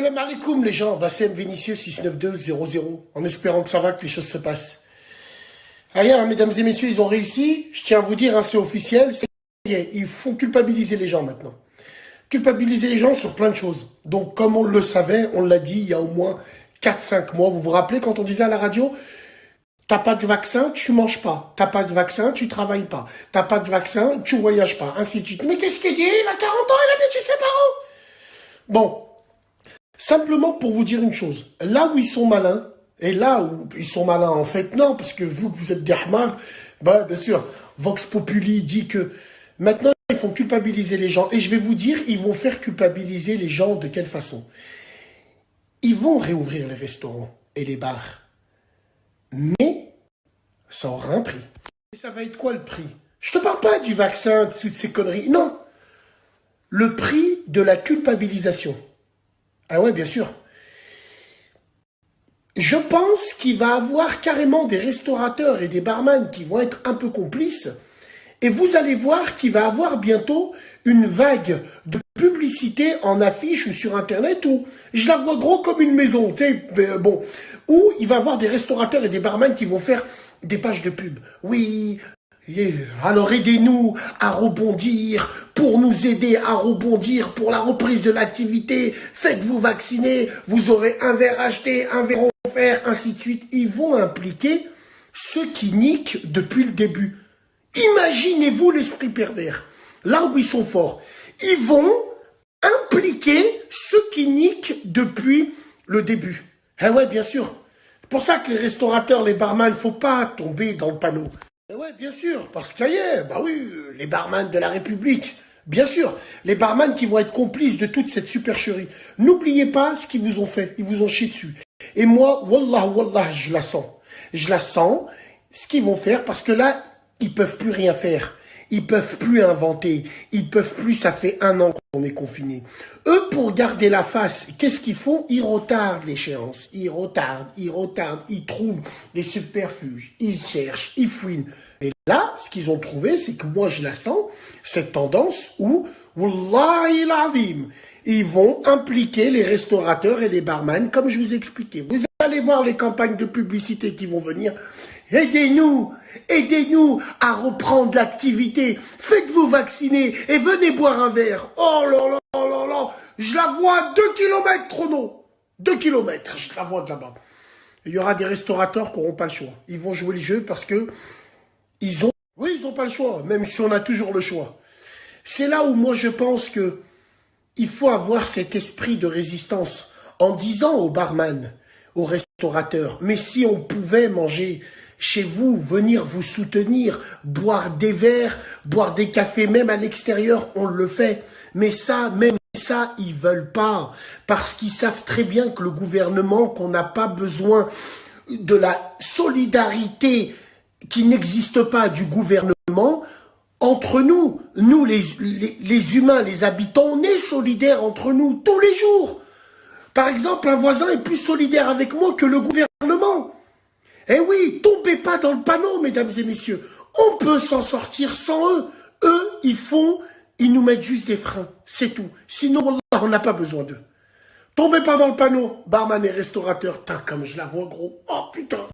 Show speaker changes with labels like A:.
A: Salam alaikum les gens, Bassem Vinicius 69200, en espérant que ça va, que les choses se passent. Rien, mesdames et messieurs, ils ont réussi, je tiens à vous dire, hein, c'est officiel, il faut culpabiliser les gens maintenant. Culpabiliser les gens sur plein de choses. Donc comme on le savait, on l'a dit il y a au moins 4-5 mois, vous vous rappelez quand on disait à la radio, t'as pas de vaccin, tu manges pas. T'as pas de vaccin, tu travailles pas. T'as pas de vaccin, tu voyages pas, ainsi de suite. Mais qu'est-ce qu'il dit? Il a 40 ans, il a bien tué ses parents. Bon. Simplement pour vous dire une chose, là où ils sont malins, et là où ils sont malins en fait, non, parce que vous êtes des hamars, bah, bien sûr, Vox Populi dit que maintenant ils font culpabiliser les gens, et je vais vous dire, ils vont faire culpabiliser les gens de quelle façon? Ils vont réouvrir les restaurants et les bars, mais ça aura un prix. Et ça va être quoi le prix? Je te parle pas du vaccin, de toutes ces conneries, non. Le prix de la culpabilisation. Ah ouais, bien sûr. Je pense qu'il va y avoir carrément des restaurateurs et des barman qui vont être un peu complices. Et vous allez voir qu'il va y avoir bientôt une vague de publicité en affiche ou sur Internet où je la vois gros comme une maison, tu sais, bon, où il va y avoir des restaurateurs et des barman qui vont faire des pages de pub. Oui, alors aidez-nous à rebondir, pour nous aider à rebondir pour la reprise de l'activité, faites-vous vacciner, vous aurez un verre acheté, un verre offert, ainsi de suite. Ils vont impliquer ceux qui niquent depuis le début. Imaginez-vous l'esprit pervers, là où ils sont forts. Ils vont impliquer ceux qui niquent depuis le début. Eh ouais, bien sûr. C'est pour ça que les restaurateurs, les barman, il ne faut pas tomber dans le panneau. Eh ouais, bien sûr, parce qu'il y a, bah oui, les barman de la République, bien sûr, les barman qui vont être complices de toute cette supercherie. N'oubliez pas ce qu'ils vous ont fait, ils vous ont chié dessus. Et moi, wallah, je la sens. Je la sens, ce qu'ils vont faire, parce que là, ils peuvent plus rien faire. Ils peuvent plus inventer. Ils peuvent plus, ça fait 1 an qu'on est confinés. Eux, pour garder la face, qu'est-ce qu'ils font? Ils retardent l'échéance. Ils retardent. Ils trouvent des subterfuges. Ils cherchent, ils fouinent. Et là, ce qu'ils ont trouvé, c'est que moi, je la sens, cette tendance où, wallahi l'azim, ils vont impliquer les restaurateurs et les barman, comme je vous ai expliqué. Vous allez voir les campagnes de publicité qui vont venir. Aidez-nous à reprendre l'activité. Faites-vous vacciner et venez boire un verre. Oh là là, je la vois à 2 km chrono. 2 km, je la vois de là-bas. Il y aura des restaurateurs qui n'auront pas le choix. Ils vont jouer le jeu parce que ils ont pas le choix, même si on a toujours le choix. C'est là où moi je pense que il faut avoir cet esprit de résistance en disant aux barman, aux restaurateurs, mais si on pouvait manger chez vous, venir vous soutenir, boire des verres, boire des cafés, même à l'extérieur, on le fait. Mais ça, même ça, ils veulent pas. Parce qu'ils savent très bien que le gouvernement, qu'on n'a pas besoin de la solidarité qui n'existe pas du gouvernement, entre nous, les humains, les habitants, on est solidaires entre nous tous les jours. Par exemple, un voisin est plus solidaire avec moi que le gouvernement. Eh oui, tombez pas dans le panneau, mesdames et messieurs. On peut s'en sortir sans eux. Eux, ils nous mettent juste des freins. C'est tout. Sinon, wallah, on n'a pas besoin d'eux. Tombez pas dans le panneau, barman et restaurateur. Tain, comme je la vois, gros. Oh, putain.